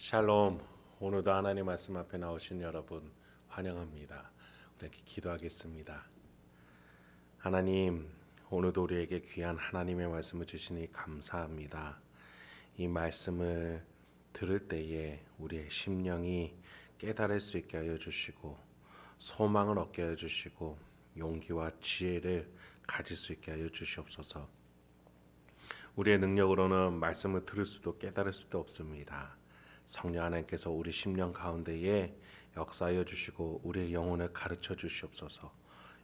샬롬. 오늘도 하나님 말씀 앞에 나오신 여러분 환영합니다. 우리 이렇게 기도하겠습니다. 하나님, 오늘도 우리에게 귀한 하나님의 말씀을 주시니 감사합니다. 이 말씀을 들을 때에 우리의 심령이 깨달을 수 있게 하여 주시고 소망을 얻게 하여 주시고 용기와 지혜를 가질 수 있게 하여 주시옵소서. 우리의 능력으로는 말씀을 들을 수도 깨달을 수도 없습니다. 성령 하나님께서 우리 심령 가운데에 역사하여 주시고 우리의 영혼을 가르쳐 주시옵소서.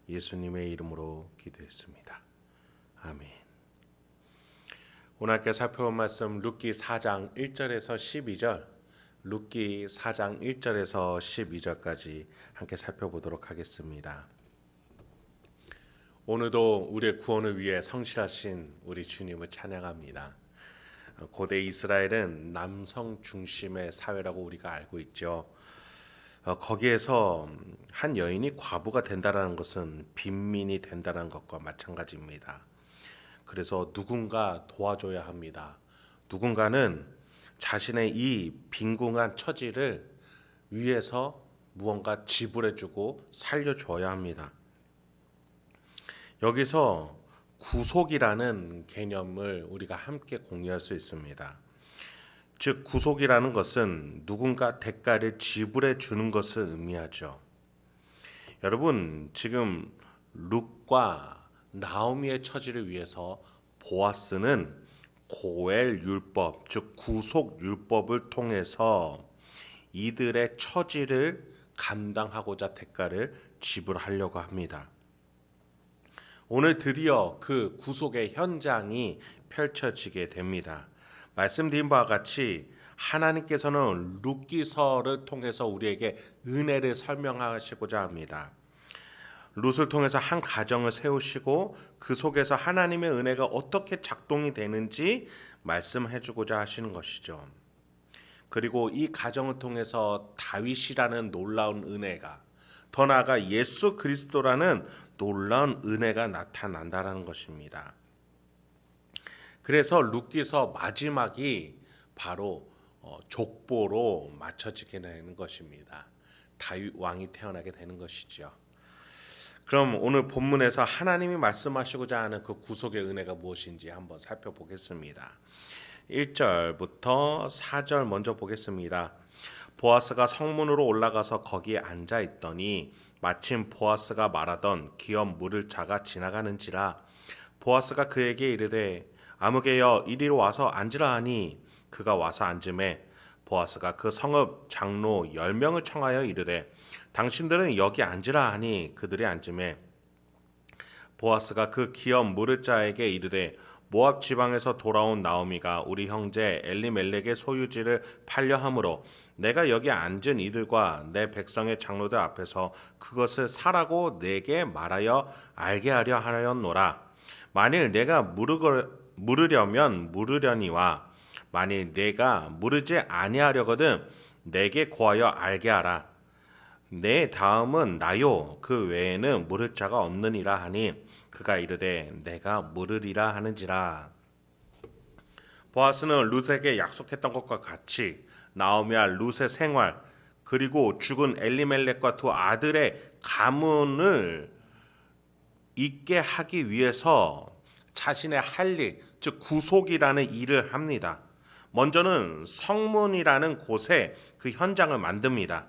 예수님의 이름으로 기도했습니다. 아멘. 오늘 함께 살펴볼 말씀 룻기 4장 1절에서 12절, 룻기 4장 1절에서 12절까지 함께 살펴보도록 하겠습니다. 오늘도 우리의 구원을 위해 성실하신 우리 주님을 찬양합니다. 고대 이스라엘은 남성 중심의 사회라고 우리가 알고 있죠. 거기에서 한 여인이 과부가 된다는 것은 빈민이 된다는 것과 마찬가지입니다. 그래서 누군가 도와줘야 합니다. 누군가는 자신의 이 빈궁한 처지를 위해서 무언가 지불해주고 살려줘야 합니다. 여기서 구속이라는 개념을 우리가 함께 공유할 수 있습니다. 즉 구속이라는 것은 누군가 대가를 지불해 주는 것을 의미하죠. 여러분, 지금 룻과 나오미의 처지를 위해서 보아스는 고엘 율법, 즉 구속 율법을 통해서 이들의 처지를 감당하고자 대가를 지불하려고 합니다. 오늘 드디어 그 구속의 현장이 펼쳐지게 됩니다. 말씀드린 바와 같이 하나님께서는 룻기서를 통해서 우리에게 은혜를 설명하시고자 합니다. 룻을 통해서 한 가정을 세우시고 그 속에서 하나님의 은혜가 어떻게 작동이 되는지 말씀해 주고자 하시는 것이죠. 그리고 이 가정을 통해서 다윗이라는 놀라운 은혜가, 더 나아가 예수 그리스도라는 놀라운 은혜가 나타난다는 것입니다. 그래서 룻기서 마지막이 바로 족보로 맞춰지게 되는 것입니다. 다윗 왕이 태어나게 되는 것이죠. 그럼 오늘 본문에서 하나님이 말씀하시고자 하는 그 구속의 은혜가 무엇인지 한번 살펴보겠습니다. 1절부터 4절 먼저 보겠습니다. 보아스가 성문으로 올라가서 거기에 앉아 있더니 마침 보아스가 말하던 기업 물을 자가 지나가는지라. 보아스가 그에게 이르되 아무개여 이리로 와서 앉으라 하니 그가 와서 앉음에 보아스가 그 성읍 장로 10명을 청하여 이르되 당신들은 여기 앉으라 하니 그들이 앉음에 보아스가 그 기업 물을 자에게 이르되 모압 지방에서 돌아온 나오미가 우리 형제 엘리멜렉의 소유지를 팔려 함으로 내가 여기 앉은 이들과 내 백성의 장로들 앞에서 그것을 사라고 내게 말하여 알게 하려 하였노라. 만일 내가 물으려면 물으려니와 만일 내가 물으지 아니하려거든 내게 고하여 알게 하라. 내 다음은 나요 그 외에는 물을 자가 없느니라 하니 그가 이르되 내가 물으리라 하는지라. 보아스는 룻에게 약속했던 것과 같이 나오미와 룻의 생활 그리고 죽은 엘리멜렉과 두 아들의 가문을 있게 하기 위해서 자신의 할 일, 즉 구속이라는 일을 합니다. 먼저는 성문이라는 곳에 그 현장을 만듭니다.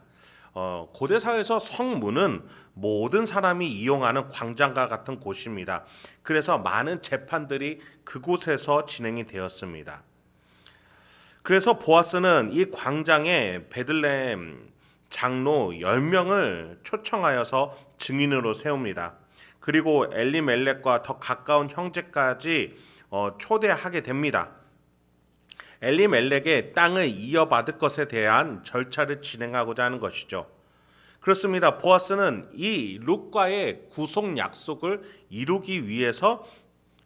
고대 사회에서 성문은 모든 사람이 이용하는 광장과 같은 곳입니다. 그래서 많은 재판들이 그곳에서 진행이 되었습니다. 그래서 보아스는 이 광장에 베들레헴 장로 10명을 초청하여서 증인으로 세웁니다. 그리고 엘리멜렉과 더 가까운 형제까지 초대하게 됩니다. 엘리멜렉의 땅을 이어받을 것에 대한 절차를 진행하고자 하는 것이죠. 그렇습니다. 보아스는 이 룻과의 구속 약속을 이루기 위해서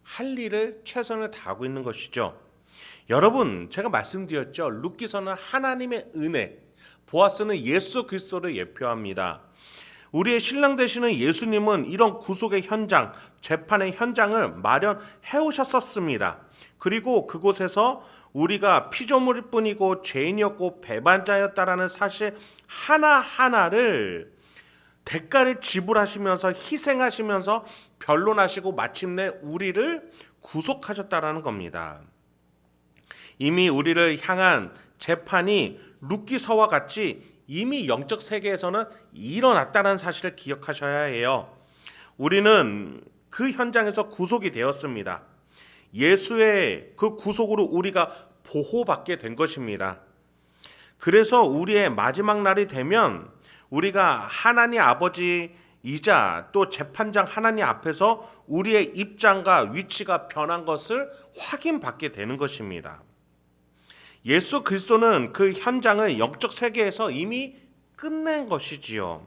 할 일을 최선을 다하고 있는 것이죠. 여러분, 제가 말씀드렸죠. 룻기서는 하나님의 은혜, 보아스는 예수 그리스도를 예표합니다. 우리의 신랑 되시는 예수님은 이런 구속의 현장, 재판의 현장을 마련해 오셨었습니다. 그리고 그곳에서 우리가 피조물일 뿐이고 죄인이었고 배반자였다라는 사실 하나하나를 대가를 지불하시면서 희생하시면서 변론하시고 마침내 우리를 구속하셨다라는 겁니다. 이미 우리를 향한 재판이 룻기서와 같이 이미 영적 세계에서는 일어났다는 사실을 기억하셔야 해요. 우리는 그 현장에서 구속이 되었습니다. 예수의 그 구속으로 우리가 보호받게 된 것입니다. 그래서 우리의 마지막 날이 되면 우리가 하나님 아버지이자 또 재판장 하나님 앞에서 우리의 입장과 위치가 변한 것을 확인받게 되는 것입니다. 예수 그리스도는 그 현장을 영적 세계에서 이미 끝낸 것이지요.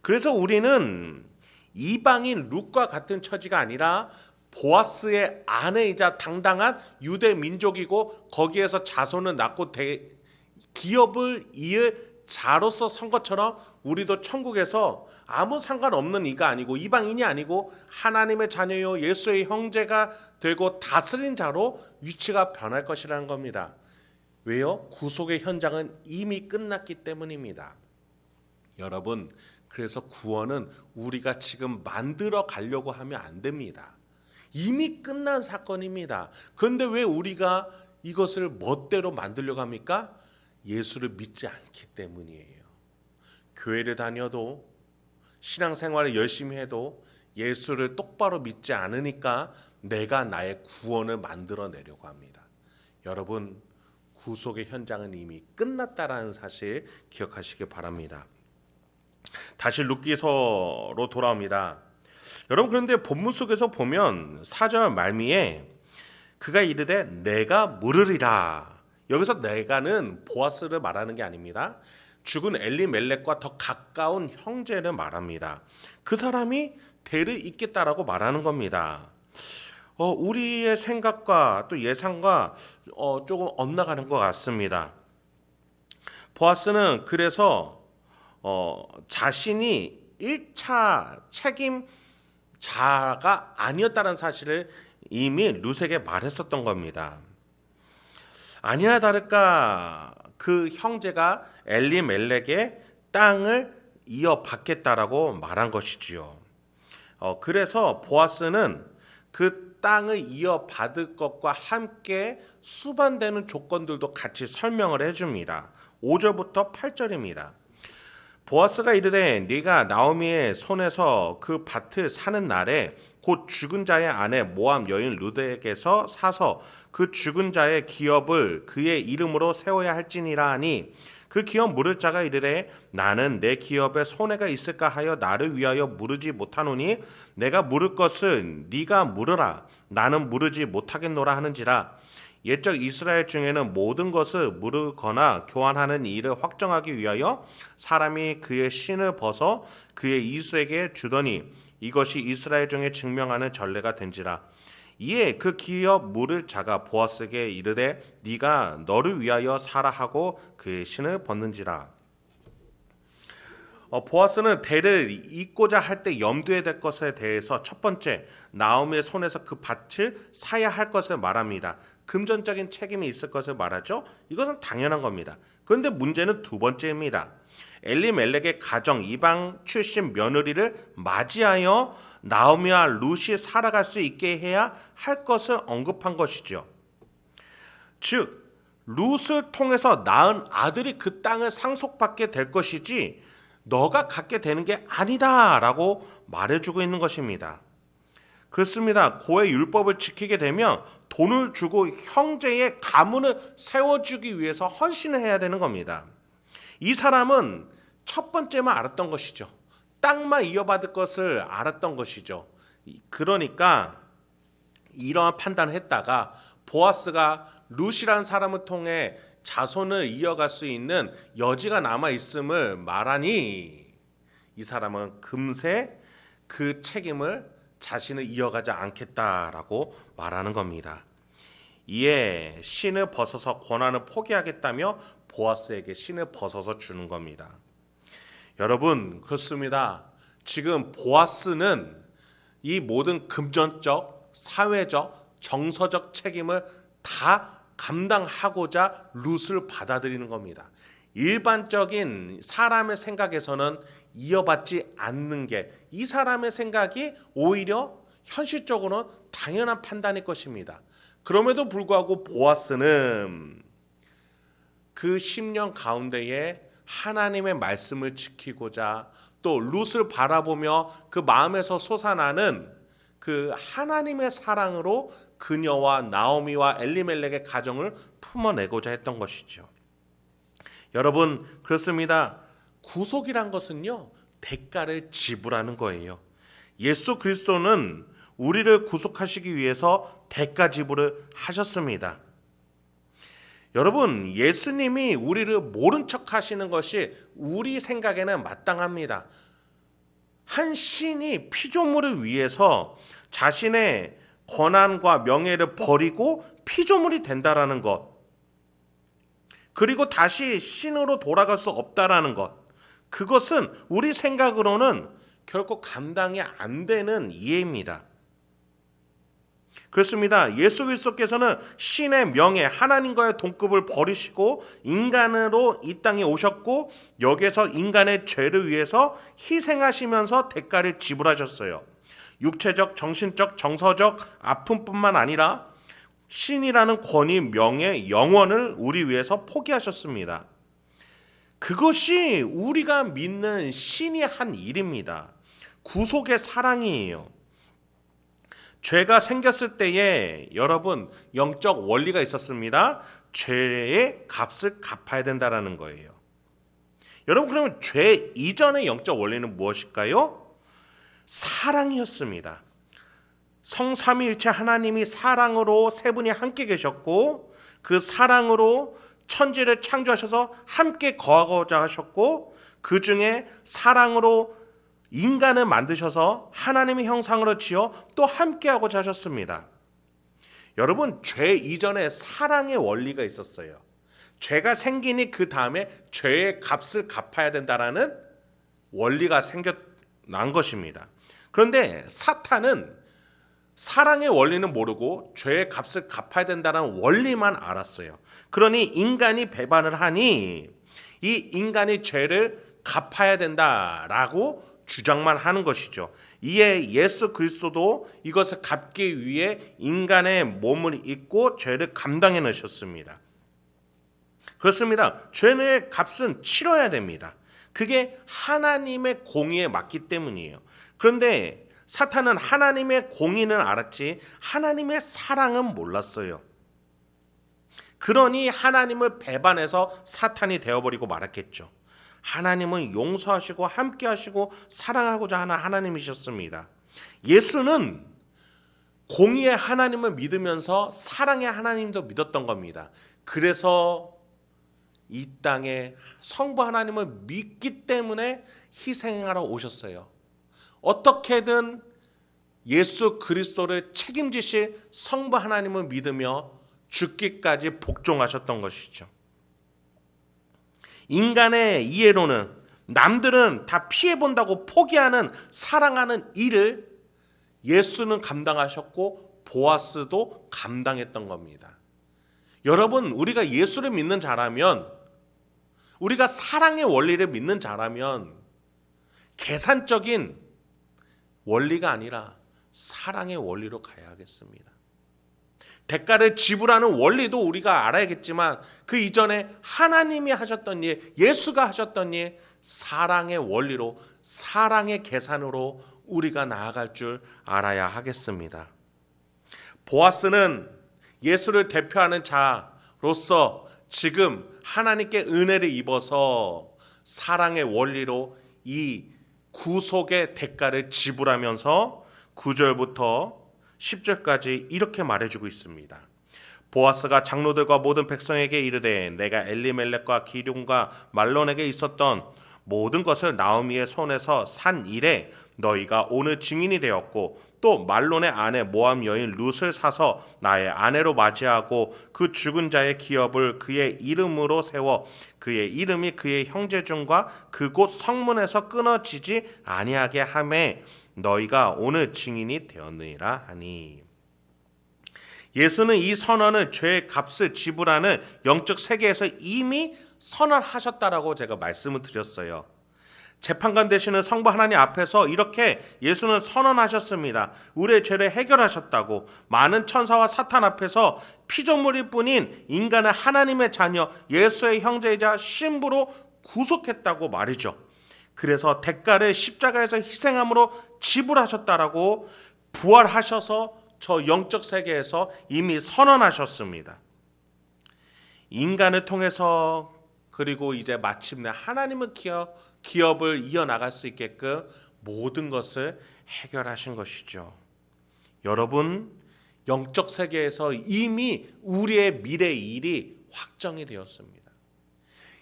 그래서 우리는 이방인 룻과 같은 처지가 아니라 보아스의 아내이자 당당한 유대 민족이고 거기에서 자손을 낳고 기업을 이을 자로서 선 것처럼 우리도 천국에서 아무 상관없는 이가 아니고 이방인이 아니고 하나님의 자녀요 예수의 형제가 되고 다스린 자로 위치가 변할 것이라는 겁니다. 왜요? 구속의 현장은 이미 끝났기 때문입니다. 여러분, 그래서 구원은 우리가 지금 만들어 가려고 하면 안 됩니다. 이미 끝난 사건입니다. 그런데 왜 우리가 이것을 멋대로 만들려고 합니까? 예수를 믿지 않기 때문이에요. 교회를 다녀도 신앙생활을 열심히 해도 예수를 똑바로 믿지 않으니까 내가 나의 구원을 만들어내려고 합니다. 여러분, 구속의 현장은 이미 끝났다라는 사실 기억하시기 바랍니다. 다시 룻기서로 돌아옵니다. 여러분, 그런데 본문 속에서 보면 4절 말미에 그가 이르되 내가 물으리라. 여기서 내가는 보아스를 말하는 게 아닙니다. 죽은 엘리멜렉과 더 가까운 형제를 말합니다. 그 사람이 대를 잇겠다라고 말하는 겁니다. 우리의 생각과 또 예상과 조금 엇나가는 것 같습니다. 보아스는 그래서 자신이 1차 책임자가 아니었다는 사실을 이미 룻에게 말했었던 겁니다. 아니나 다를까 그 형제가 엘리멜렉의 땅을 이어받겠다라고 말한 것이지요. 그래서 보아스는 그 땅을 이어받을 것과 함께 수반되는 조건들도 같이 설명을 해줍니다. 5절부터 8절입니다. 보아스가 이르되 네가 나오미의 손에서 그 밭을 사는 날에 곧 죽은 자의 아내 모압 여인 룻에게서 사서 그 죽은 자의 기업을 그의 이름으로 세워야 할지니라 하니 그 기업 물을 자가 이르되 나는 내 기업에 손해가 있을까 하여 나를 위하여 물으지 못하노니 내가 물을 것을 네가 물으라 나는 물으지 못하겠노라 하는지라. 옛적 이스라엘 중에는 모든 것을 물으거나 교환하는 일을 확정하기 위하여 사람이 그의 신을 벗어 그의 이수에게 주더니 이것이 이스라엘 중에 증명하는 전례가 된지라. 이에 그 기업 물을 자가 보아스에게 이르되 네가 너를 위하여 사라 하고 그의 신을 벗는지라. 보아스는 대를 잇고자 할 때 염두에 될 것에 대해서 첫 번째 나오미의 손에서 그 밭을 사야 할 것을 말합니다. 금전적인 책임이 있을 것을 말하죠. 이것은 당연한 겁니다. 그런데 문제는 두 번째입니다. 엘리멜렉의 가정 이방 출신 며느리를 맞이하여 나오미와 룻이 살아갈 수 있게 해야 할 것을 언급한 것이죠. 즉 룻을 통해서 낳은 아들이 그 땅을 상속받게 될 것이지 너가 갖게 되는 게 아니다라고 말해주고 있는 것입니다. 그렇습니다. 고의 율법을 지키게 되면 돈을 주고 형제의 가문을 세워주기 위해서 헌신을 해야 되는 겁니다. 이 사람은 첫 번째만 알았던 것이죠. 땅만 이어받을 것을 알았던 것이죠. 그러니까 이러한 판단을 했다가 보아스가 룻이라는 사람을 통해 자손을 이어갈 수 있는 여지가 남아있음을 말하니 이 사람은 금세 그 책임을 자신을 이어가지 않겠다라고 말하는 겁니다. 이에 신을 벗어서 권한을 포기하겠다며 보아스에게 신을 벗어서 주는 겁니다. 여러분 그렇습니다. 지금 보아스는 이 모든 금전적, 사회적, 정서적 책임을 다 감당하고자 룻을 받아들이는 겁니다. 일반적인 사람의 생각에서는 이어받지 않는 게 이 사람의 생각이 오히려 현실적으로는 당연한 판단일 것입니다. 그럼에도 불구하고 보아스는 그 10년 가운데에 하나님의 말씀을 지키고자 또 룻을 바라보며 그 마음에서 솟아나는 그 하나님의 사랑으로 그녀와 나오미와 엘리멜렉의 가정을 품어내고자 했던 것이죠. 여러분, 그렇습니다. 구속이란 것은요, 대가를 지불하는 거예요. 예수 그리스도는 우리를 구속하시기 위해서 대가 지불을 하셨습니다. 여러분, 예수님이 우리를 모른 척 하시는 것이 우리 생각에는 마땅합니다. 한 신이 피조물을 위해서 자신의 권한과 명예를 버리고 피조물이 된다라는 것, 그리고 다시 신으로 돌아갈 수 없다라는 것, 그것은 우리 생각으로는 결코 감당이 안 되는 이해입니다. 그렇습니다. 예수 그리스도께서는 신의 명예, 하나님과의 동급을 버리시고 인간으로 이 땅에 오셨고 여기에서 인간의 죄를 위해서 희생하시면서 대가를 지불하셨어요. 육체적, 정신적, 정서적 아픔뿐만 아니라 신이라는 권위, 명예, 영원을 우리 위해서 포기하셨습니다. 그것이 우리가 믿는 신이 한 일입니다. 구속의 사랑이에요. 죄가 생겼을 때에 여러분 영적 원리가 있었습니다. 죄의 값을 갚아야 된다라는 거예요. 여러분, 그러면 죄 이전의 영적 원리는 무엇일까요? 사랑이었습니다. 성삼위일체 하나님이 사랑으로 세 분이 함께 계셨고 그 사랑으로 천지를 창조하셔서 함께 거하고자 하셨고 그 중에 사랑으로 인간을 만드셔서 하나님의 형상으로 지어 또 함께하고자 하셨습니다. 여러분, 죄 이전에 사랑의 원리가 있었어요. 죄가 생기니 그 다음에 죄의 값을 갚아야 된다라는 원리가 생겨난 것입니다. 그런데 사탄은 사랑의 원리는 모르고 죄의 값을 갚아야 된다는 원리만 알았어요. 그러니 인간이 배반을 하니 이 인간이 죄를 갚아야 된다라고 주장만 하는 것이죠. 이에 예수 그리스도도 이것을 갚기 위해 인간의 몸을 입고 죄를 감당해 내셨습니다. 그렇습니다. 죄의 값은 치러야 됩니다. 그게 하나님의 공의에 맞기 때문이에요. 그런데 사탄은 하나님의 공의는 알았지 하나님의 사랑은 몰랐어요. 그러니 하나님을 배반해서 사탄이 되어버리고 말았겠죠. 하나님은 용서하시고 함께하시고 사랑하고자 하는 하나님이셨습니다. 예수는 공의의 하나님을 믿으면서 사랑의 하나님도 믿었던 겁니다. 그래서 이 땅에 성부 하나님을 믿기 때문에 희생하러 오셨어요. 어떻게든 예수 그리스도를 책임지실 성부 하나님을 믿으며 죽기까지 복종하셨던 것이죠. 인간의 이해로는 남들은 다 피해본다고 포기하는 사랑하는 일을 예수는 감당하셨고 보아스도 감당했던 겁니다. 여러분, 우리가 예수를 믿는 자라면, 우리가 사랑의 원리를 믿는 자라면 계산적인 원리가 아니라 사랑의 원리로 가야 하겠습니다. 대가를 지불하는 원리도 우리가 알아야겠지만 그 이전에 하나님이 하셨던 일, 예수가 하셨던 일, 사랑의 원리로, 사랑의 계산으로 우리가 나아갈 줄 알아야 하겠습니다. 보아스는 예수를 대표하는 자로서 지금 하나님께 은혜를 입어서 사랑의 원리로 이 구속의 대가를 지불하면서 9절부터 10절까지 이렇게 말해주고 있습니다. 보아스가 장로들과 모든 백성에게 이르되 내가 엘리멜렉과 기럯과 말론에게 있었던 모든 것을 나오미의 손에서 산 이래 너희가 오늘 증인이 되었고 또 말론의 아내 모압 여인 룻을 사서 나의 아내로 맞이하고 그 죽은 자의 기업을 그의 이름으로 세워 그의 이름이 그의 형제 중과 그곳 성문에서 끊어지지 아니하게 하매 너희가 오늘 증인이 되었느니라 하니. 예수는 이 선언을 죄의 값을 지불하는 영적 세계에서 이미 선언하셨다라고 제가 말씀을 드렸어요. 재판관 되시는 성부 하나님 앞에서 이렇게 예수는 선언하셨습니다. 우리의 죄를 해결하셨다고. 많은 천사와 사탄 앞에서 피조물일 뿐인 인간의 하나님의 자녀 예수의 형제이자 신부로 구속했다고 말이죠. 그래서 대가를 십자가에서 희생함으로 지불하셨다라고 부활하셔서 저 영적 세계에서 이미 선언하셨습니다. 인간을 통해서 그리고 이제 마침내 하나님의 기업을 이어나갈 수 있게끔 모든 것을 해결하신 것이죠. 여러분, 영적 세계에서 이미 우리의 미래의 일이 확정이 되었습니다.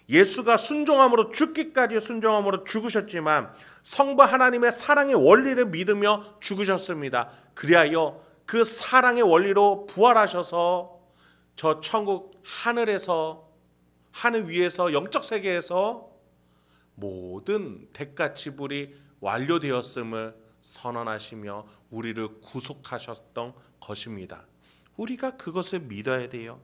예수가 순종함으로 죽기까지 순종함으로 죽으셨지만 성부 하나님의 사랑의 원리를 믿으며 죽으셨습니다. 그리하여 그 사랑의 원리로 부활하셔서 저 천국 하늘 위에서 영적 세계에서 모든 대가 지불이 완료되었음을 선언하시며 우리를 구속하셨던 것입니다. 우리가 그것을 믿어야 돼요.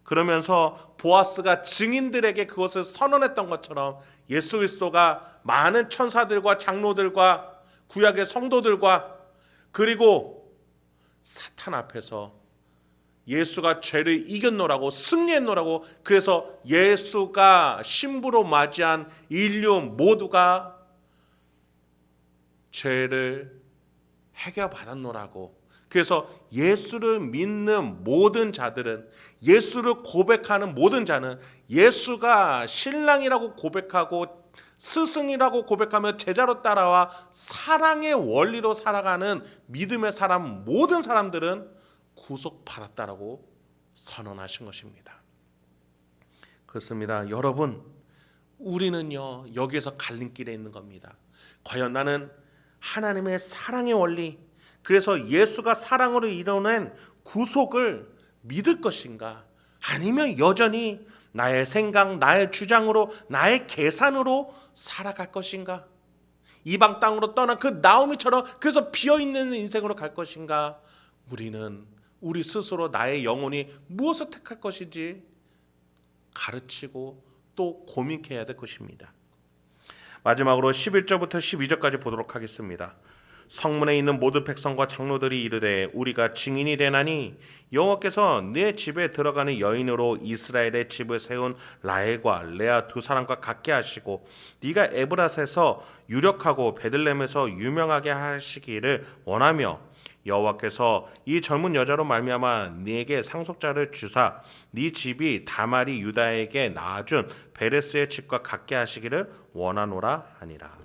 그러면서 보아스가 증인들에게 그것을 선언했던 것처럼 예수 그리스도가 많은 천사들과 장로들과 구약의 성도들과 그리고 사탄 앞에서 예수가 죄를 이겼노라고 승리했노라고 그래서 예수가 신부로 맞이한 인류 모두가 죄를 해결받았노라고 그래서 예수를 믿는 모든 자들은 예수를 고백하는 모든 자는 예수가 신랑이라고 고백하고 스승이라고 고백하며 제자로 따라와 사랑의 원리로 살아가는 믿음의 사람 모든 사람들은 구속받았다라고 선언하신 것입니다. 그렇습니다. 여러분, 우리는요 여기에서 갈림길에 있는 겁니다. 과연 나는 하나님의 사랑의 원리 그래서 예수가 사랑으로 이뤄낸 구속을 믿을 것인가? 아니면 여전히 나의 생각, 나의 주장으로, 나의 계산으로 살아갈 것인가? 이방 땅으로 떠난 그 나오미처럼 그래서 비어있는 인생으로 갈 것인가? 우리는 우리 스스로 나의 영혼이 무엇을 택할 것인지 가르치고 또 고민해야 될 것입니다. 마지막으로 11절부터 12절까지 보도록 하겠습니다. 성문에 있는 모든 백성과 장로들이 이르되 우리가 증인이 되나니 여호와께서 내 집에 들어가는 여인으로 이스라엘의 집을 세운 라헬과 레아 두 사람과 같게 하시고 네가 에브라스에서 유력하고 베들레헴에서 유명하게 하시기를 원하며 여호와께서 이 젊은 여자로 말미암아 네게 상속자를 주사 네 집이 다말이 유다에게 낳아준 베레스의 집과 같게 하시기를 원하노라 하니라.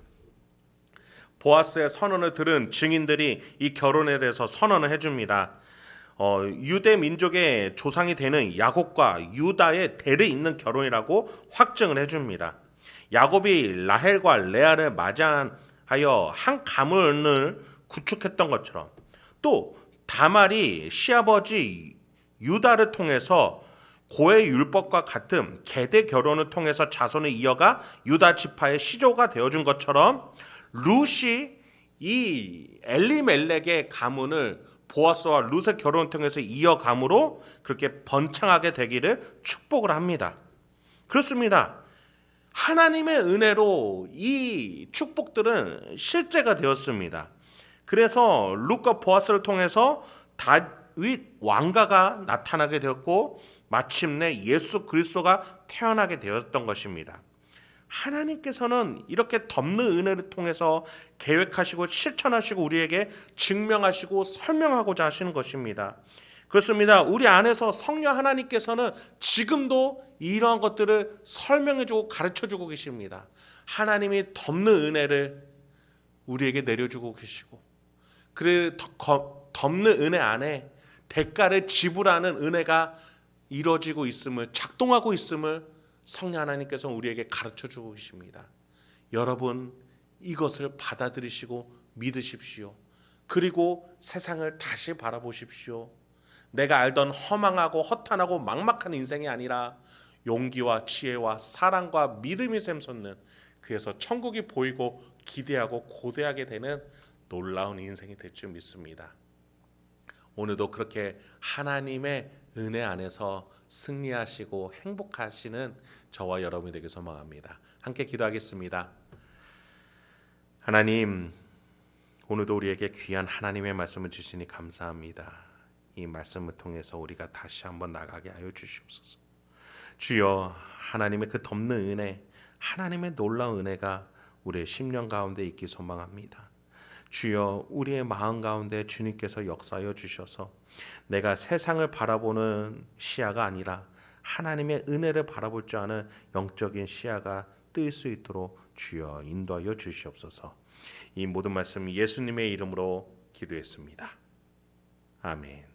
보아스의 선언을 들은 증인들이 이 결혼에 대해서 선언을 해줍니다. 유대 민족의 조상이 되는 야곱과 유다의 대를 잇는 결혼이라고 확증을 해줍니다. 야곱이 라헬과 레아를 맞이하여 한 가문을 구축했던 것처럼 또 다말이 시아버지 유다를 통해서 고의 율법과 같은 계대 결혼을 통해서 자손을 이어가 유다 지파의 시조가 되어준 것처럼 룻이 이 엘리멜렉의 가문을 보아스와 룻의 결혼을 통해서 이어감으로 그렇게 번창하게 되기를 축복을 합니다. 그렇습니다. 하나님의 은혜로 이 축복들은 실제가 되었습니다. 그래서 룻과 보아스를 통해서 다윗 왕가가 나타나게 되었고 마침내 예수 그리스도가 태어나게 되었던 것입니다. 하나님께서는 이렇게 덮는 은혜를 통해서 계획하시고 실천하시고 우리에게 증명하시고 설명하고자 하시는 것입니다. 그렇습니다. 우리 안에서 성령 하나님께서는 지금도 이러한 것들을 설명해주고 가르쳐주고 계십니다. 하나님이 덮는 은혜를 우리에게 내려주고 계시고 그 덮는 은혜 안에 대가를 지불하는 은혜가 이루어지고 있음을 작동하고 있음을 성령 하나님께서 우리에게 가르쳐주고 계십니다. 여러분 이것을 받아들이시고 믿으십시오. 그리고 세상을 다시 바라보십시오. 내가 알던 허망하고 허탄하고 막막한 인생이 아니라 용기와 지혜와 사랑과 믿음이 샘솟는 그래서 천국이 보이고 기대하고 고대하게 되는 놀라운 인생이 될 줄 믿습니다. 오늘도 그렇게 하나님의 은혜 안에서 승리하시고 행복하시는 저와 여러분이 되길 소망합니다. 함께 기도하겠습니다. 하나님, 오늘도 우리에게 귀한 하나님의 말씀을 주시니 감사합니다. 이 말씀을 통해서 우리가 다시 한번 나가게 하여 주시옵소서. 주여, 하나님의 그 덮는 은혜, 하나님의 놀라운 은혜가 우리의 심령 가운데 있기 소망합니다. 주여, 우리의 마음 가운데 주님께서 역사하여 주셔서 내가 세상을 바라보는 시야가 아니라 하나님의 은혜를 바라볼 줄 아는 영적인 시야가 뜰 수 있도록 주여 인도하여 주시옵소서. 이 모든 말씀 예수님의 이름으로 기도했습니다. 아멘.